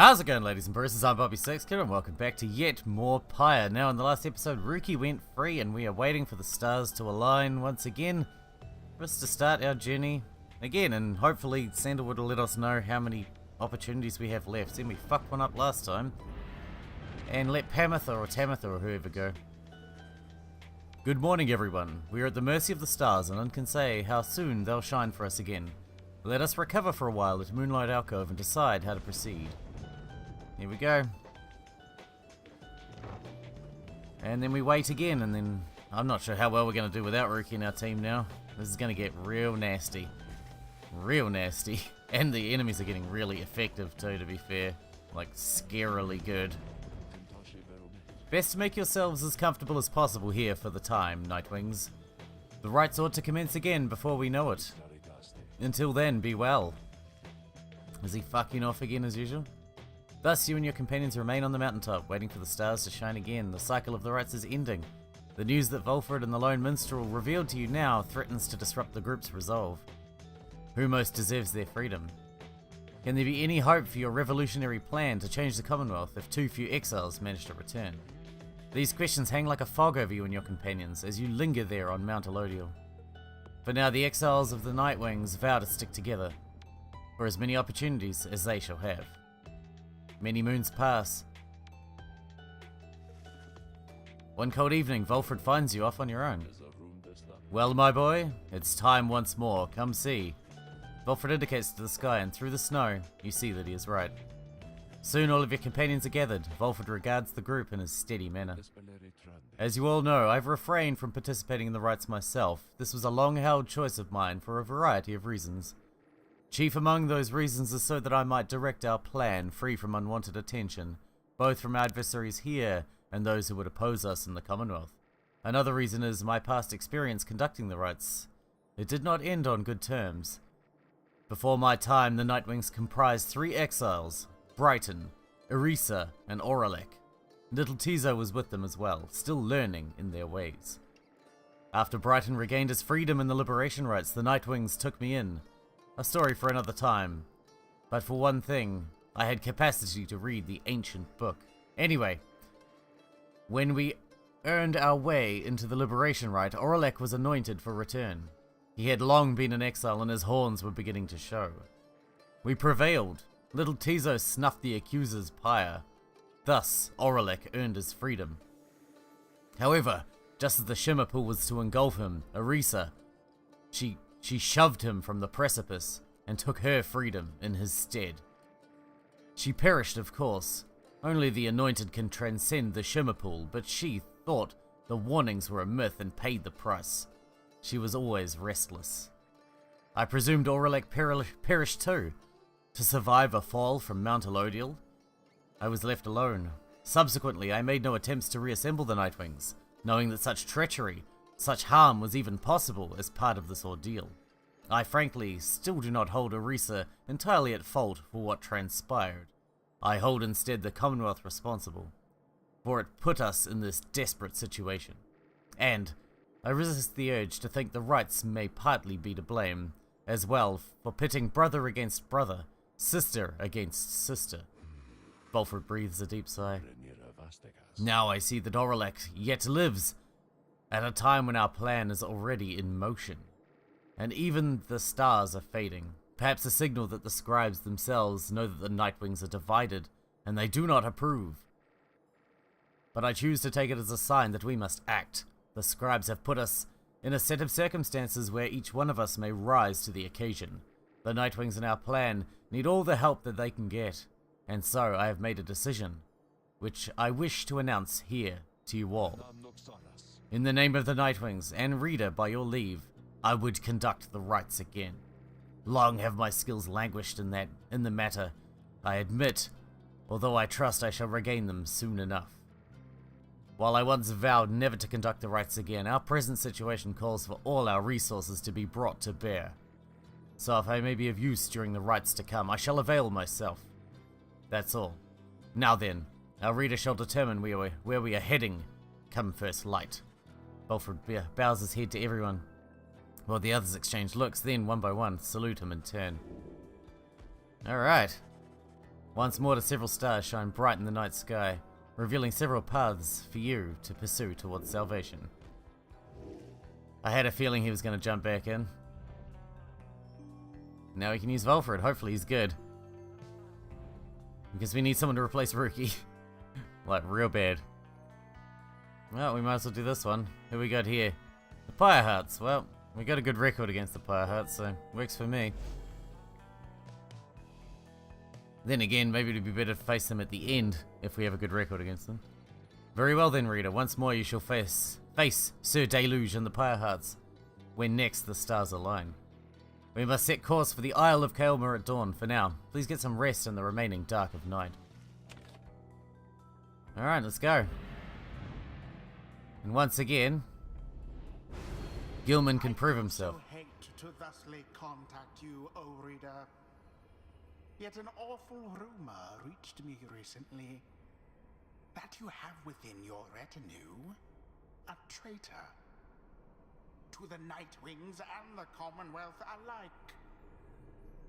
How's it going, ladies and bruises? I'm Bobby Sixkid and welcome back to yet more Pyre. Now in the last episode, Ruki went free and we are waiting for the stars to align once again for us to start our journey again, and hopefully Sandalwood will let us know how many opportunities we have left. See, we fucked one up last time and let Pamitha or Tamitha or whoever go. Good morning, everyone. We are at the mercy of the stars and none can say how soon they'll shine for us again. Let us recover for a while at Moonlight Alcove and decide how to proceed. Here we go. And then we wait again, and then I'm not sure how well we're going to do without Ruki in our team now. This is going to get real nasty. Real nasty. And the enemies are getting really effective too, to be fair. Like, scarily good. Best to make yourselves as comfortable as possible here for the time, Nightwings. The rites ought to commence again before we know it. Until then, be well. Is he fucking off again as usual? Thus, you and your companions remain on the mountaintop, waiting for the stars to shine again. The cycle of the rites is ending. The news that Volfred and the lone minstrel revealed to you now threatens to disrupt the group's resolve. Who most deserves their freedom? Can there be any hope for your revolutionary plan to change the Commonwealth if too few exiles manage to return? These questions hang like a fog over you and your companions as you linger there on Mount Elodial. For now, the exiles of the Nightwings vow to stick together, for as many opportunities as they shall have. Many moons pass. One cold evening, Volfred finds you off on your own. Well, my boy, it's time once more. Come see. Volfred indicates to the sky, and through the snow, you see that he is right. Soon all of your companions are gathered. Volfred regards the group in a steady manner. As you all know, I've refrained from participating in the rites myself. This was a long-held choice of mine for a variety of reasons. Chief among those reasons is so that I might direct our plan free from unwanted attention, both from adversaries here and those who would oppose us in the Commonwealth. Another reason is my past experience conducting the rites. It did not end on good terms. Before my time, the Nightwings comprised 3 exiles, Brighton, Irisa, and Oralek. Little Tizo was with them as well, still learning in their ways. After Brighton regained his freedom in the liberation rites, the Nightwings took me in. A story for another time. But for one thing, I had capacity to read the ancient book. Anyway, when we earned our way into the liberation rite, Oralek was anointed for return. He had long been in exile and his horns were beginning to show. We prevailed. Little Tizo snuffed the accuser's pyre. Thus, Oralek earned his freedom. However, just as the shimmer pool was to engulf him, Irisa, she shoved him from the precipice and took her freedom in his stead. She perished, of course. Only the anointed can transcend the shimmer pool, but she thought the warnings were a myth and paid the price. She was always restless. I presumed Oralek perished too. To survive a fall from Mount Elodial, I was left alone. Subsequently, I made no attempts to reassemble the Nightwings, knowing that such treachery, such harm was even possible as part of this ordeal. I frankly still do not hold Irisa entirely at fault for what transpired. I hold instead the Commonwealth responsible, for it put us in this desperate situation. And I resist the urge to think the rights may partly be to blame, as well, for pitting brother against brother, sister against sister. Volfred breathes a deep sigh. Now I see that Oralek yet lives, at a time when our plan is already in motion. And even the stars are fading, perhaps a signal that the scribes themselves know that the Nightwings are divided, and they do not approve. But I choose to take it as a sign that we must act. The scribes have put us in a set of circumstances where each one of us may rise to the occasion. The Nightwings in our plan need all the help that they can get, and so I have made a decision, which I wish to announce here to you all. In the name of the Nightwings, and reader, by your leave, I would conduct the rites again. Long have my skills languished in the matter, I admit, although I trust I shall regain them soon enough. While I once vowed never to conduct the rites again, our present situation calls for all our resources to be brought to bear. So if I may be of use during the rites to come, I shall avail myself. That's all. Now then, our reader shall determine where we are heading, come first light. Volfred bows his head to everyone, while the others exchange looks, then one by one salute him in turn. Alright. Once more, the several stars shine bright in the night sky, revealing several paths for you to pursue towards salvation. I had a feeling he was going to jump back in. Now we can use Volfred. Hopefully he's good. Because we need someone to replace Rookie. Like, real bad. Well, we might as well do this one. Who we got here? The Pyre Hearts. Well, we got a good record against the Pyre Hearts, so works for me. Then again, maybe it'd be better to face them at the end if we have a good record against them. Very well then, reader. Once more you shall face Sir Deluge and the Pyre Hearts when next the stars align. We must set course for the Isle of Kael'mar at dawn. For now, please get some rest in the remaining dark of night. Alright, let's go. And once again, Gilman can prove himself. I hate to thusly contact you, O reader. Yet an awful rumor reached me recently that you have within your retinue a traitor to the Nightwings and the Commonwealth alike.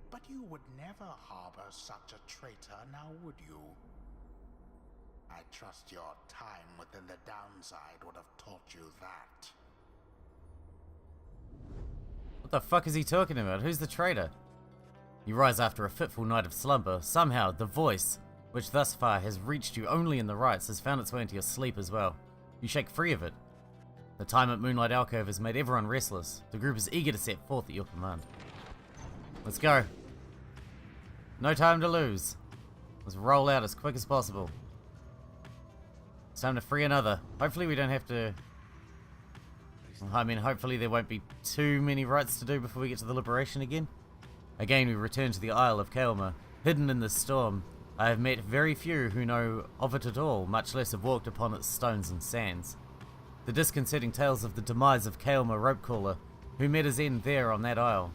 But you would never harbor such a traitor, now would you? I trust your time within the downside would have taught you that. What the fuck is he talking about? Who's the traitor? You rise after a fitful night of slumber. Somehow, the voice, which thus far has reached you only in the rites, has found its way into your sleep as well. You shake free of it. The time at Moonlight Alcove has made everyone restless. The group is eager to set forth at your command. Let's go. No time to lose. Let's roll out as quick as possible. It's time to free another. Hopefully we don't have to... I mean, hopefully there won't be too many rites to do before we get to the liberation again. Again, we return to the Isle of Kael'mar. Hidden in the storm, I have met very few who know of it at all, much less have walked upon its stones and sands. The disconcerting tales of the demise of Kael'mar Ropecaller, who met his end there on that isle.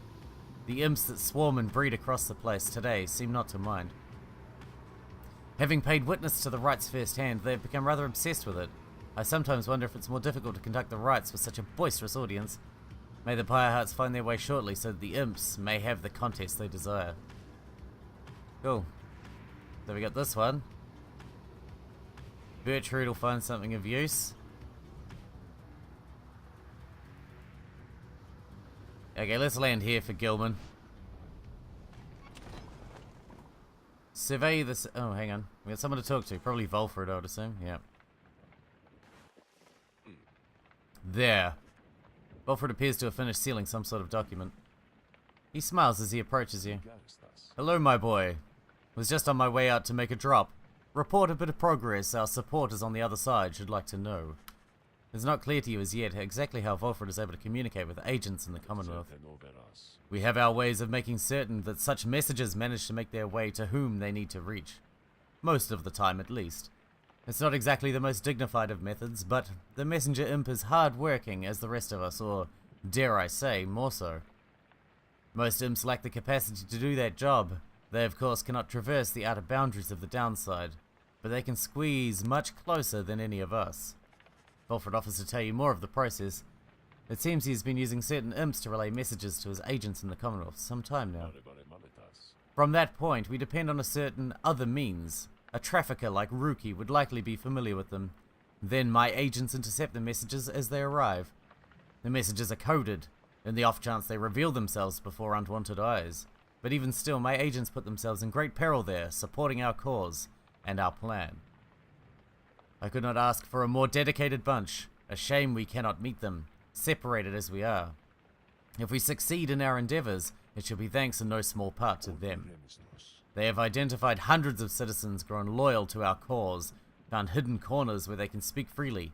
The imps that swarm and breed across the place today seem not to mind. Having paid witness to the rites firsthand, they have become rather obsessed with it. I sometimes wonder if it's more difficult to conduct the rites with such a boisterous audience. May the Pyre Hearts find their way shortly so that the imps may have the contest they desire. Cool. So we got this one. Bertrude will find something of use. Okay, let's land here for Gilman. Survey this. Oh, hang on. We got someone to talk to. Probably Volfred, I would assume. Yeah. There. Volfred appears to have finished sealing some sort of document. He smiles as he approaches you. Hello, my boy. Was just on my way out to make a drop. Report a bit of progress. Our supporters on the other side should like to know. It's not clear to you as yet exactly how Volfred is able to communicate with agents in the Commonwealth. We have our ways of making certain that such messages manage to make their way to whom they need to reach. Most of the time, at least. It's not exactly the most dignified of methods, but the messenger imp is hard-working as the rest of us, or, dare I say, more so. Most imps lack the capacity to do that job. They, of course, cannot traverse the outer boundaries of the downside, but they can squeeze much closer than any of us. Volfred offers to tell you more of the process. It seems he has been using certain imps to relay messages to his agents in the Commonwealth for some time now. From that point, we depend on a certain other means. A trafficker like Rookie would likely be familiar with them. Then my agents intercept the messages as they arrive. The messages are coded, in the off chance they reveal themselves before unwanted eyes. But even still, my agents put themselves in great peril there, supporting our cause and our plan. I could not ask for a more dedicated bunch. A shame we cannot meet them, separated as we are. If we succeed in our endeavors, it shall be thanks in no small part to them. They have identified hundreds of citizens grown loyal to our cause, found hidden corners where they can speak freely.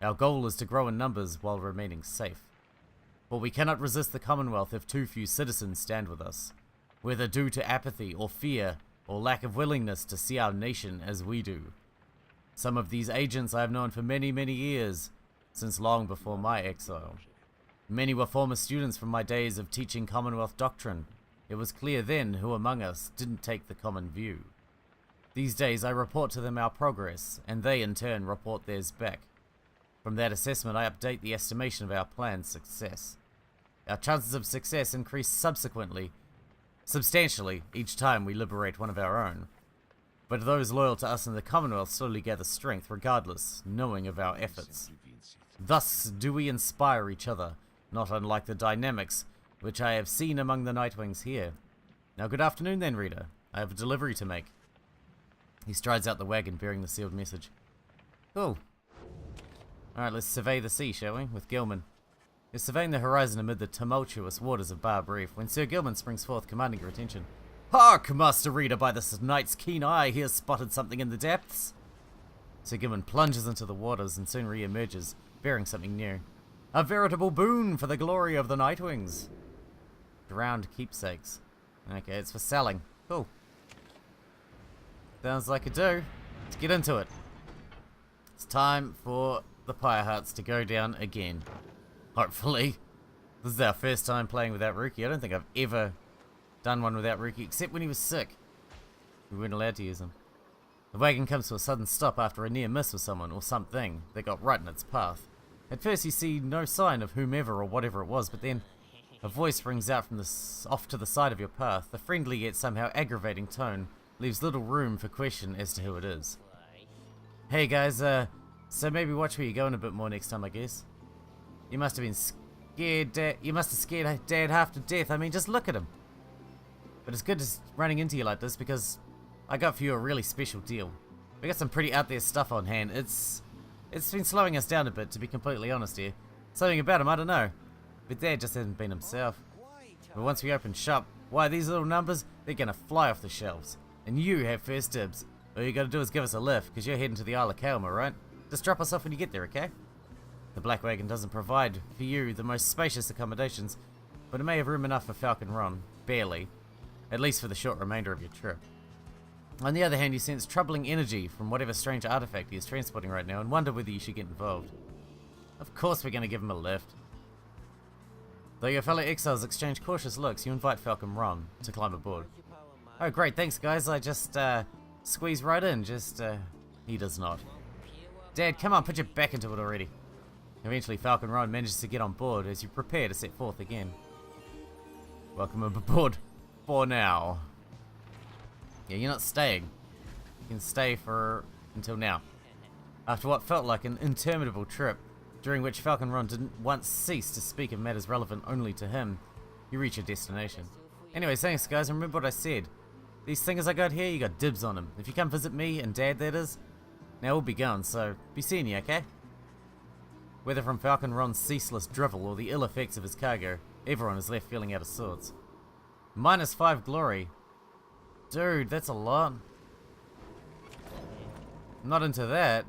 Our goal is to grow in numbers while remaining safe. For we cannot resist the Commonwealth if too few citizens stand with us, whether due to apathy or fear or lack of willingness to see our nation as we do. Some of these agents I have known for many, many years, since long before my exile. Many were former students from my days of teaching Commonwealth doctrine. It was clear then who among us didn't take the common view. These days I report to them our progress, and they in turn report theirs back. From that assessment I update the estimation of our plan's success. Our chances of success increase substantially each time we liberate one of our own. But those loyal to us in the Commonwealth slowly gather strength regardless, knowing of our efforts. Thus do we inspire each other, not unlike the dynamics which I have seen among the Nightwings here. Now good afternoon then, reader. I have a delivery to make. He strides out the wagon bearing the sealed message. Cool. Alright, let's survey the sea, shall we, with Gilman. You're surveying the horizon amid the tumultuous waters of Bar Reef when Sir Gilman springs forth, commanding your attention. Hark, Master Reader, by this night's keen eye, he has spotted something in the depths. Sir Gilman plunges into the waters and soon re-emerges, bearing something new. A veritable boon for the glory of the Nightwings. Drowned keepsakes. Okay, it's for selling. Cool. Sounds like a do. Let's get into it. It's time for the Pyre Hearts to go down again. Hopefully. This is our first time playing without Rookie. I don't think I've ever done one without Rookie, except when he was sick. We weren't allowed to use him. The wagon comes to a sudden stop after a near miss with someone or something that got right in its path. At first you see no sign of whomever or whatever it was, but then a voice rings out from off to the side of your path. The friendly yet somehow aggravating tone leaves little room for question as to who it is. Hey guys, so maybe watch where you're going a bit more next time, I guess. You must have been scared, you must have scared Dad half to death. I mean, just look at him. But it's good just running into you like this because I got for you a really special deal. We got some pretty out there stuff on hand. It's been slowing us down a bit, to be completely honest here. Something about him, I don't know. But Dad just hasn't been himself. But once we open shop, why, these little numbers, they're gonna fly off the shelves. And you have first dibs. All you gotta do is give us a lift, because you're heading to the Isle of Kaelma, right? Just drop us off when you get there, okay? The Black Wagon doesn't provide for you the most spacious accommodations, but it may have room enough for Falcon Ron. Barely. At least for the short remainder of your trip. On the other hand, you sense troubling energy from whatever strange artifact he is transporting right now and wonder whether you should get involved. Of course we're going to give him a lift. Though your fellow exiles exchange cautious looks, you invite Falcon Ron to climb aboard. Oh great, thanks guys, I just squeeze right in, he does not. Dad, come on, put your back into it already. Eventually Falcon Ron manages to get on board as you prepare to set forth again. Welcome aboard for now. Yeah, you're not staying. You can stay until now. After what felt like an interminable trip, during which Falcon Ron didn't once cease to speak of matters relevant only to him, you reach your destination. Anyways, thanks guys, and remember what I said. These things I got here, you got dibs on them. If you come visit me and Dad, that is, now we'll be going, so be seeing you, okay? Whether from Falcon Ron's ceaseless drivel or the ill effects of his cargo, everyone is left feeling out of sorts. -5 glory. Dude, that's a lot. I'm not into that.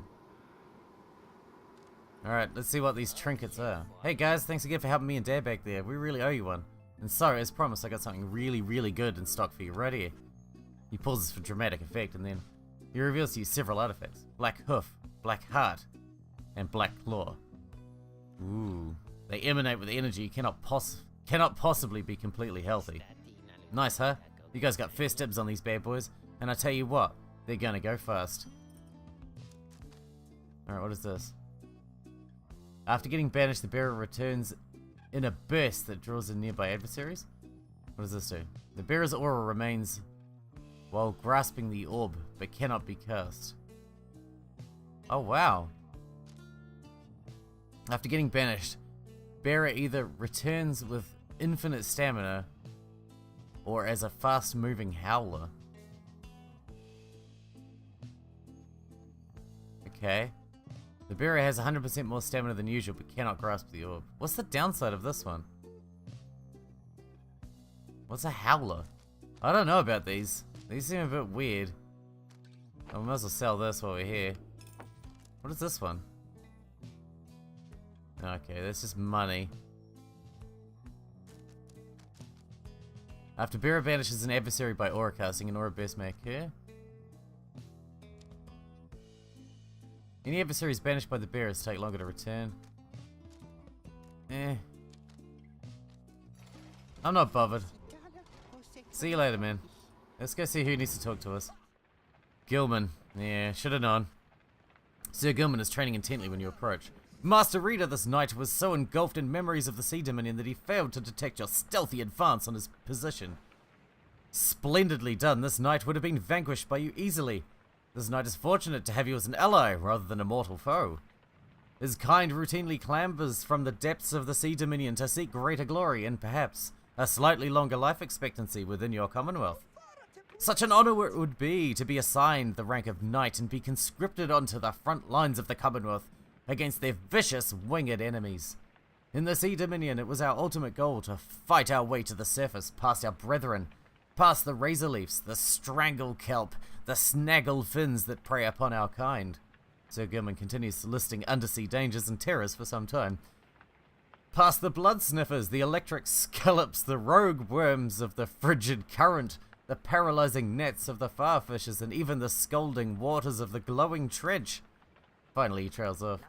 Alright, let's see what these trinkets are. Hey guys, thanks again for helping me and Dad back there. We really owe you one. And so, as promised, I got something really, really good in stock for you right here. He pauses for dramatic effect and then he reveals to you several artifacts. Black Hoof, Black Heart, and Black Claw. Ooh. They emanate with energy cannot possibly be completely healthy. Nice, huh? You guys got first dibs on these bad boys, and I tell you what, they're gonna go fast. Alright, what is this? After getting banished, the bearer returns in a burst that draws in nearby adversaries? What does this do? The bearer's aura remains while grasping the orb, but cannot be cast. Oh wow. After getting banished, bearer either returns with infinite stamina or as a fast-moving howler. Okay. The bearer has 100% more stamina than usual, but cannot grasp the orb. What's the downside of this one? What's a howler? I don't know about these. These seem a bit weird. Oh, we might as well sell this while we're here. What is this one? Okay, that's just money. After bearer banishes an adversary by aura casting, an aura burst may occur. Any adversaries banished by the bearers take longer to return. I'm not bothered. See you later, man. Let's go see who needs to talk to us. Gilman. Yeah, should have known. Sir Gilman is training intently when you approach. Master Reader this night was so engulfed in memories of the Sea Dominion that he failed to detect your stealthy advance on his position. Splendidly done. This knight would have been vanquished by you easily. This knight is fortunate to have you as an ally rather than a mortal foe. His kind routinely clambers from the depths of the Sea Dominion to seek greater glory and perhaps a slightly longer life expectancy within your commonwealth. Such an honor it would be to be assigned the rank of knight and be conscripted onto the front lines of the commonwealth against their vicious winged enemies. In the Sea Dominion, it was our ultimate goal to fight our way to the surface past our brethren, past the razor leafs, the strangle kelp, the snaggle fins that prey upon our kind. Sir Gilman continues listing undersea dangers and terrors for some time. Past the blood sniffers, the electric scallops, the rogue worms of the frigid current, the paralyzing nets of the farfishes, and even the scalding waters of the glowing trench. Finally, he trails off.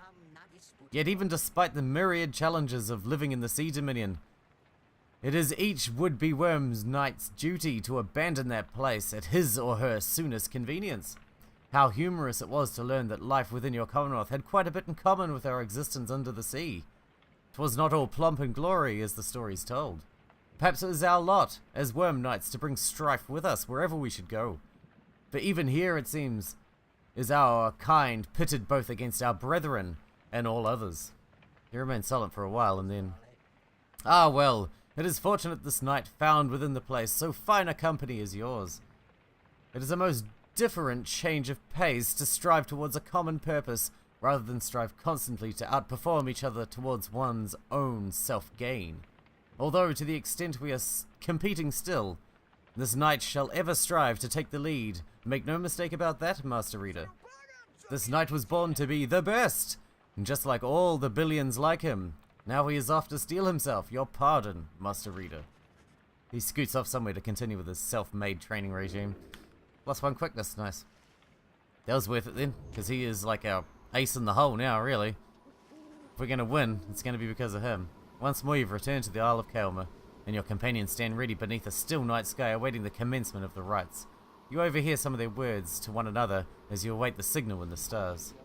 Yet even despite the myriad challenges of living in the Sea Dominion, it is each would-be worm's knight's duty to abandon that place at his or her soonest convenience. How humorous it was to learn that life within your commonwealth had quite a bit in common with our existence under the sea. 'Twas not all plump and glory, as the stories told. Perhaps it was our lot, as worm knights, to bring strife with us wherever we should go. For even here, it seems, is our kind pitted both against our brethren and all others. He remained silent for a while, and then... Ah, well, it is fortunate this knight found within the place so fine a company as yours. It is a most different change of pace to strive towards a common purpose, rather than strive constantly to outperform each other towards one's own self-gain. Although, to the extent we are competing still, this knight shall ever strive to take the lead. Make no mistake about that, Master Reader. This knight was born to be the best, and just like all the billions like him, now he is off to steal himself. Your pardon, Master Reader. He scoots off somewhere to continue with his self-made training regime. +1 quickness, nice. That was worth it then, because he is like our ace in the hole now, really. If we're going to win, it's going to be because of him. Once more you've returned to the Isle of Kaelma, and your companions stand ready beneath a still night sky awaiting the commencement of the rites. You overhear some of their words to one another as you await the signal in the stars.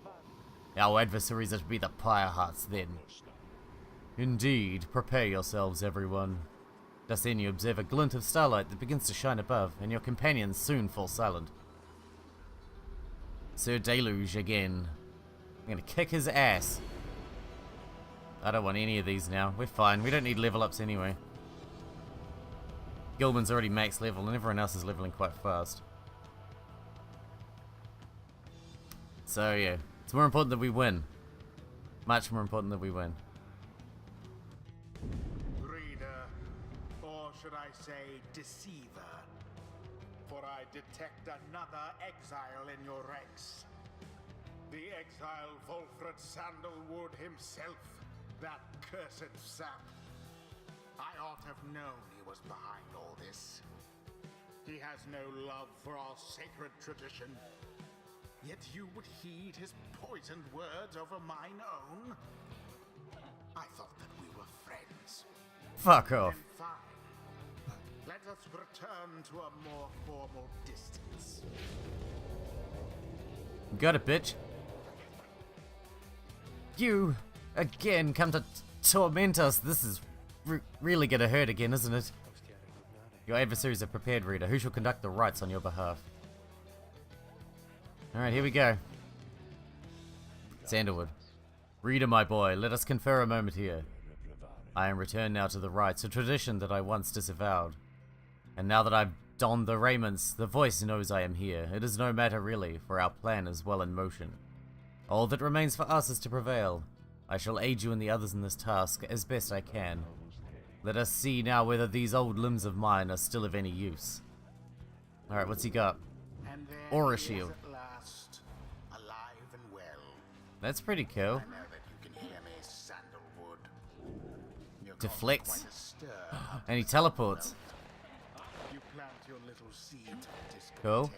Our adversaries are to be the Pyre hearts then. Indeed, prepare yourselves, everyone. Just then you observe a glint of starlight that begins to shine above, and your companions soon fall silent. Sir Deluge again. I'm gonna kick his ass. I don't want any of these now. We're fine. We don't need level ups anyway. Gilman's already max level, and everyone else is leveling quite fast. So yeah, it's more important that we win. Much more important that we win. Reader, or should I say deceiver? For I detect another exile in your ranks. The exile Volfred Sandalwood himself, that cursed sap. I ought to have known he was behind all this. He has no love for our sacred tradition. Yet you would heed his poisoned words over mine own? I thought that we were friends. Fuck off. Then fine. Let us return to a more formal distance. Got it, bitch. You, again, come to torment us. This is really gonna hurt again, isn't it? Your adversaries are prepared, Reader. Who shall conduct the rites on your behalf? Alright, here we go. Sandalwood. Reader, my boy, let us confer a moment here. I am returned now to the rites, a tradition that I once disavowed. And now that I've donned the raiments, the voice knows I am here. It is no matter really, for our plan is well in motion. All that remains for us is to prevail. I shall aid you and the others in this task as best I can. Let us see now whether these old limbs of mine are still of any use. Alright, what's he got? And there Aura he is shield. at last, alive and well. That's pretty cool. I know that you can hear me, Sandalwood. You're causing Deflects. quite a stir. And he teleports. You plant your little seed of discontent. Cool.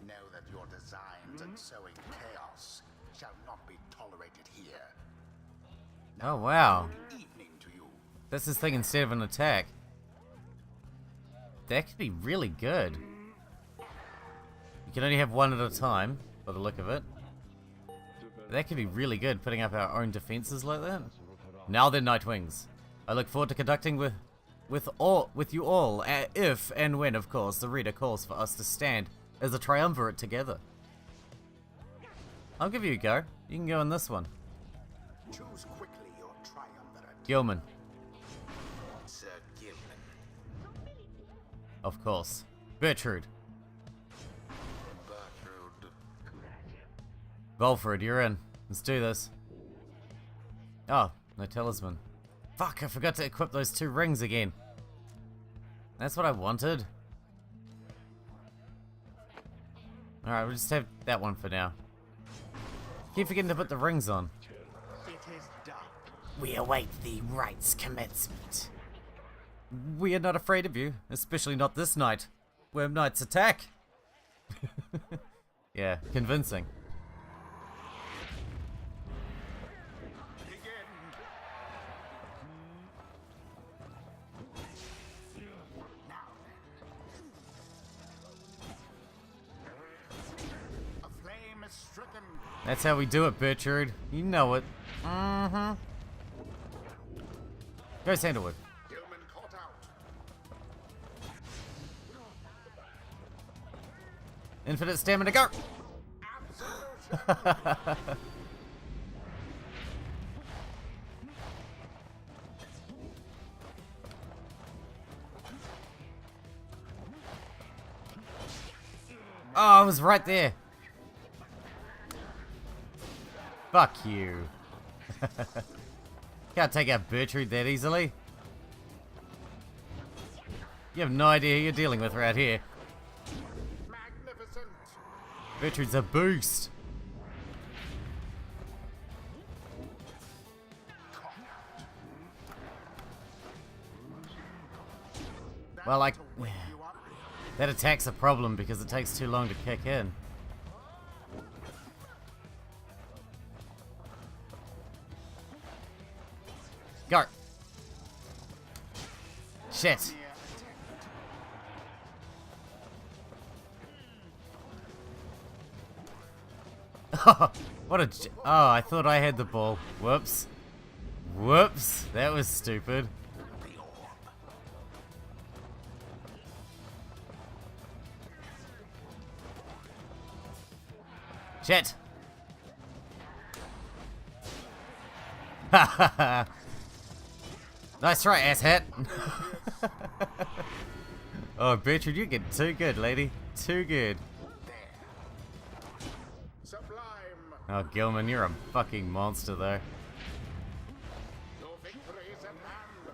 Know that your designs and sowing chaos shall not be tolerated here. Oh, wow. Good evening to you. That's his thing instead of an attack. That could be really good. You can only have one at a time, by the look of it. That could be really good, putting up our own defenses like that. Now then, Nightwings. I look forward to conducting with you all, if and when, of course, the reader calls for us to stand as a triumvirate together. I'll give you a go. You can go in this one. Choose quickly your triumvirate. Gilman. Sir Gilman. Of course. Bertrude. Bertrude. Volfred, you're in. Let's do this. Oh, no talisman. Fuck, I forgot to equip those 2 rings again. That's what I wanted. Alright, we'll just have that one for now. Keep forgetting to put the rings on. It is done. We await the rites commencement. We are not afraid of you, especially not this night. Worm Knights attack! Yeah, convincing. Stricken. That's how we do it, Bertrude. You know it. Mm-hmm. Go Sandalwood. Gilman caught out. Infinite stamina, go! Absolute. Oh, I was right there. Fuck you. Can't take out Bertrude that easily. You have no idea who you're dealing with right here. Magnificent. Bertrude's a boost. Well, like, that attack's a problem because it takes too long to kick in. Go. Shit. What a... Oh, I thought I had the ball. Whoops. Whoops. That was stupid. Shit. Ha ha ha. Nice try, asshat. Oh, Bertrude, you're getting too good, lady. Too good. Sublime. Oh, Gilman, you're a fucking monster, though. Your victory is at hand.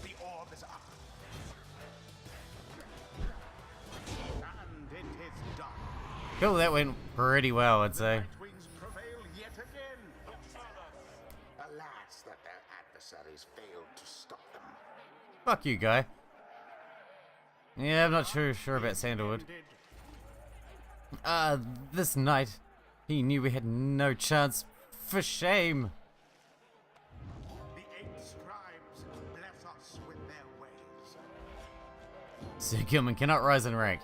The orb is up. And it is done. Cool, that went pretty well, I'd say. Nightwings prevail yet again. Alas, that their adversaries failed to stop them. Fuck you, guy. Yeah, I'm not sure about Sandalwood. This night, he knew we had no chance. For shame. The 8 scribes bless us with their ways. Sir Gilman cannot rise in rank.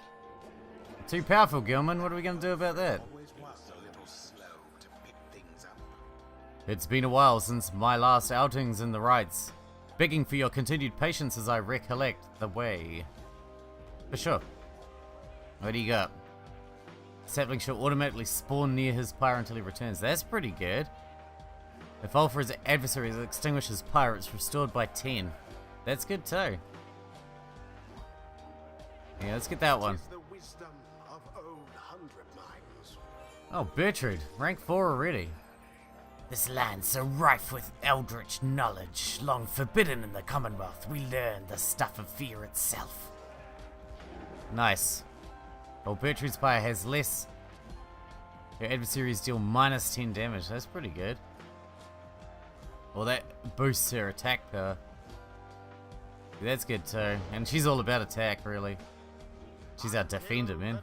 Too powerful, Gilman. What are we going to do about that? Always was a little slow to pick things up. It's been a while since my last outings in the rites. Begging for your continued patience as I recollect the way. For sure. What do you got? Sapling shall automatically spawn near his pyre until he returns. That's pretty good. If all for his adversaries extinguish his pyre, it's restored by 10. That's good too. Yeah, let's get that one. Tis the wisdom of old 100 lines. Oh, Bertrude, rank 4 already. This land so rife with eldritch knowledge, long forbidden in the Commonwealth, we learn the stuff of fear itself. Nice. Well, Bertrude's pyre has less. Your adversaries deal minus 10 damage. That's pretty good. Well, that boosts her attack power. That's good too. And she's all about attack, really. She's our defender, man.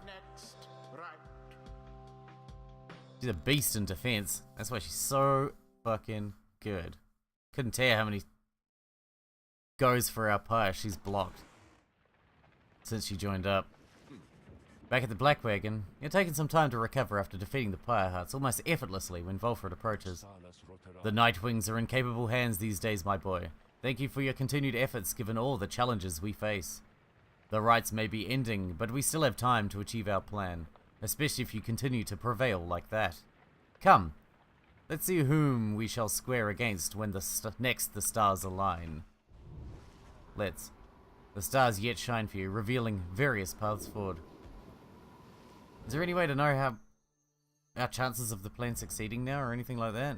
She's a beast in defense. That's why she's so fucking good. Couldn't tell you how many goes for our pyre she's blocked since she joined up. Back at the Black Wagon, you're taking some time to recover after defeating the Pyre Hearts almost effortlessly when Volfred approaches. The Nightwings are in capable hands these days, my boy. Thank you for your continued efforts given all the challenges we face. The rites may be ending, but we still have time to achieve our plan, especially if you continue to prevail like that. Come, let's see whom we shall square against when the stars align. Let's. The stars yet shine for you, revealing various paths forward. Is there any way to know how our chances of the plan succeeding now or anything like that?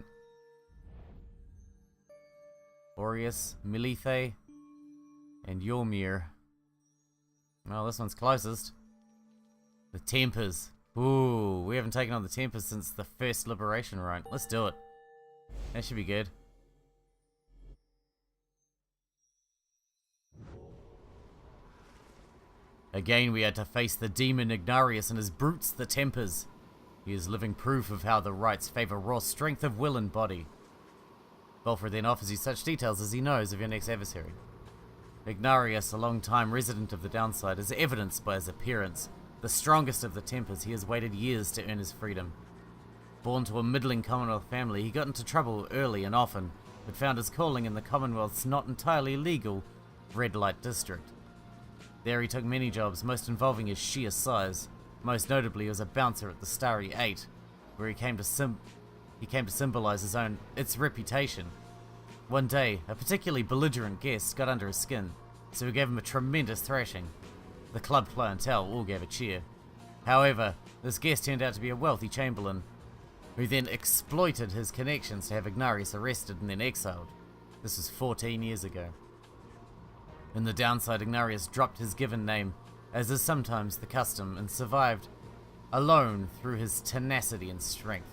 Boreas, Milithe, and Yormir. Well, this one's closest. The Tempers. Ooh, we haven't taken on the Tempers since the first Liberation Rite. Let's do it. That should be good. Again, we had to face the demon Ignarius and his brutes, the Tempers. He is living proof of how the rites favor raw strength of will and body. Volfred then offers you such details as he knows of your next adversary. Ignarius, a long-time resident of the Downside, is evidenced by his appearance. The strongest of the Tempers, he has waited years to earn his freedom. Born to a middling Commonwealth family, he got into trouble early and often, but found his calling in the Commonwealth's not entirely legal red light district. There he took many jobs, most involving his sheer size. Most notably, he was a bouncer at the Starry Eight, where he came to symbolize its reputation. One day, a particularly belligerent guest got under his skin, so he gave him a tremendous thrashing. The club clientele all gave a cheer. However, this guest turned out to be a wealthy chamberlain, who then exploited his connections to have Ignarius arrested and then exiled. This was 14 years ago. In the Downside, Ignarius dropped his given name, as is sometimes the custom, and survived alone through his tenacity and strength.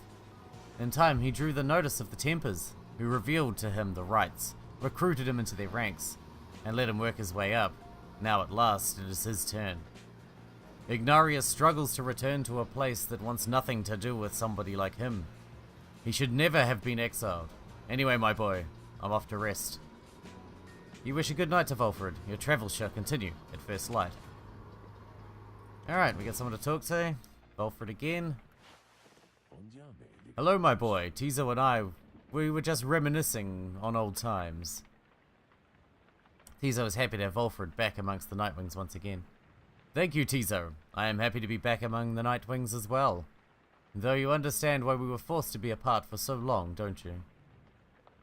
In time, he drew the notice of the Tempers, who revealed to him the rites, recruited him into their ranks, and let him work his way up. Now at last, it is his turn. Ignarius struggles to return to a place that wants nothing to do with somebody like him. He should never have been exiled. Anyway, my boy, I'm off to rest. You wish a good night to Volfred. Your travels shall continue at first light. Alright, we got someone to talk to. Volfred again. Hello, my boy. Tizo and I, we were just reminiscing on old times. Tizo is happy to have Volfred back amongst the Nightwings once again. Thank you, Tizo. I am happy to be back among the Nightwings as well. Though you understand why we were forced to be apart for so long, don't you?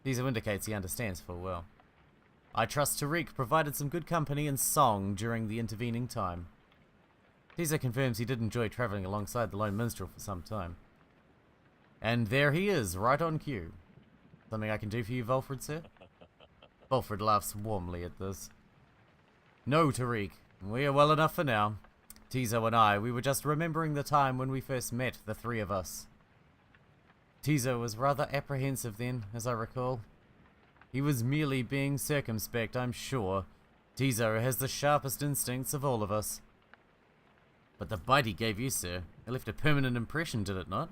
Tizo indicates he understands full well. I trust Tariq provided some good company and song during the intervening time. Tizo confirms he did enjoy travelling alongside the Lone Minstrel for some time. And there he is, right on cue. Something I can do for you, Volfred, sir? Volfred laughs warmly at this. No, Tariq. We are well enough for now. Tizo and I, we were just remembering the time when we first met, the three of us. Tizo was rather apprehensive then, as I recall. He was merely being circumspect, I'm sure. Tizo has the sharpest instincts of all of us. But the bite he gave you, sir, it left a permanent impression, did it not?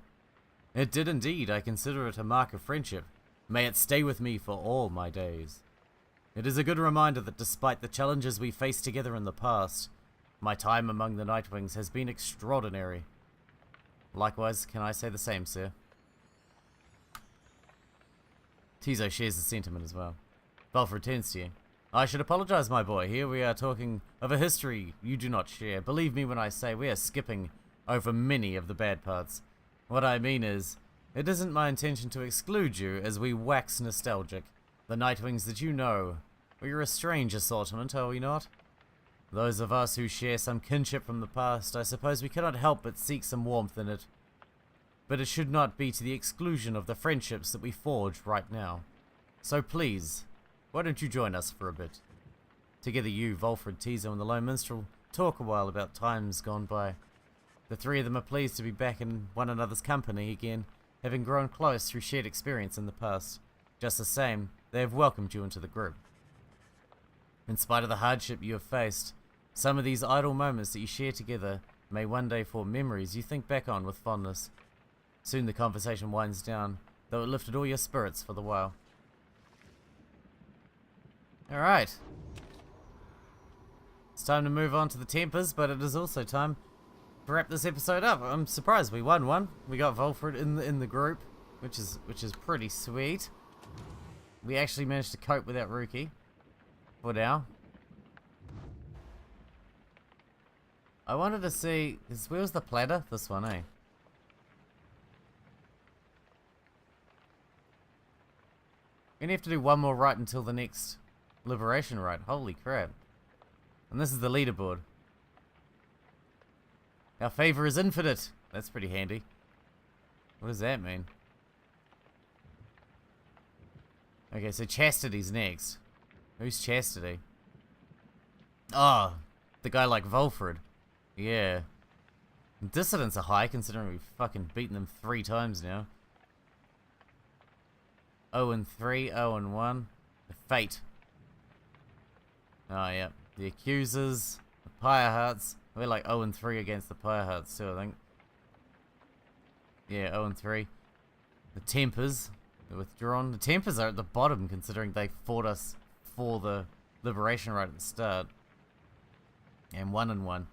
It did indeed. I consider it a mark of friendship. May it stay with me for all my days. It is a good reminder that despite the challenges we faced together in the past, my time among the Nightwings has been extraordinary. Likewise, can I say the same, sir? Tizo shares the sentiment as well. Volfred turns to you. I should apologize, my boy. Here we are talking of a history you do not share. Believe me when I say we are skipping over many of the bad parts. What I mean is, it isn't my intention to exclude you as we wax nostalgic. The Nightwings that you know, we are a strange assortment, are we not? Those of us who share some kinship from the past, I suppose we cannot help but seek some warmth in it. But it should not be to the exclusion of the friendships that we forge right now. So please, why don't you join us for a bit? Together you, Volfred, Tizo, and the Lone Minstrel talk a while about times gone by. The three of them are pleased to be back in one another's company again, having grown close through shared experience in the past. Just the same, they have welcomed you into the group. In spite of the hardship you have faced, some of these idle moments that you share together may one day form memories you think back on with fondness. Soon the conversation winds down, though it lifted all your spirits for the while. Alright. It's time to move on to the Tempers, but it is also time wrap this episode up. I'm surprised we won one. We got Volfred in the group, which is pretty sweet. We actually managed to cope without Rookie for now. I wanted to see, where was the platter? This one, eh? We're gonna have to do one more rite until the next liberation rite. Holy crap. And this is the leaderboard. Our favor is infinite. That's pretty handy. What does that mean? Okay, so Chastity's next. Who's Chastity? Oh, the guy like Volfred. Yeah. Dissidents are high considering we've fucking beaten them 3 times now. 0-3, 0-1. The Fate. Oh, yeah. The Accusers. The Pyre Hearts. We're like 0-3 against the Pyre Hearts too, I think. Yeah, 0-3. The Tempers. They're withdrawn. The Tempers are at the bottom considering they fought us for the liberation right at the start. And 1-1.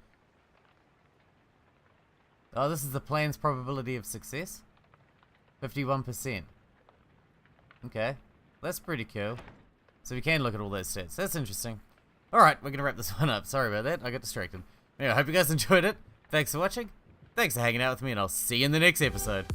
Oh, this is the plan's probability of success? 51%. Okay. That's pretty cool. So we can look at all those stats. That's interesting. Alright, we're going to wrap this one up. Sorry about that. I got distracted. Anyway, I hope you guys enjoyed it. Thanks for watching. Thanks for hanging out with me, and I'll see you in the next episode.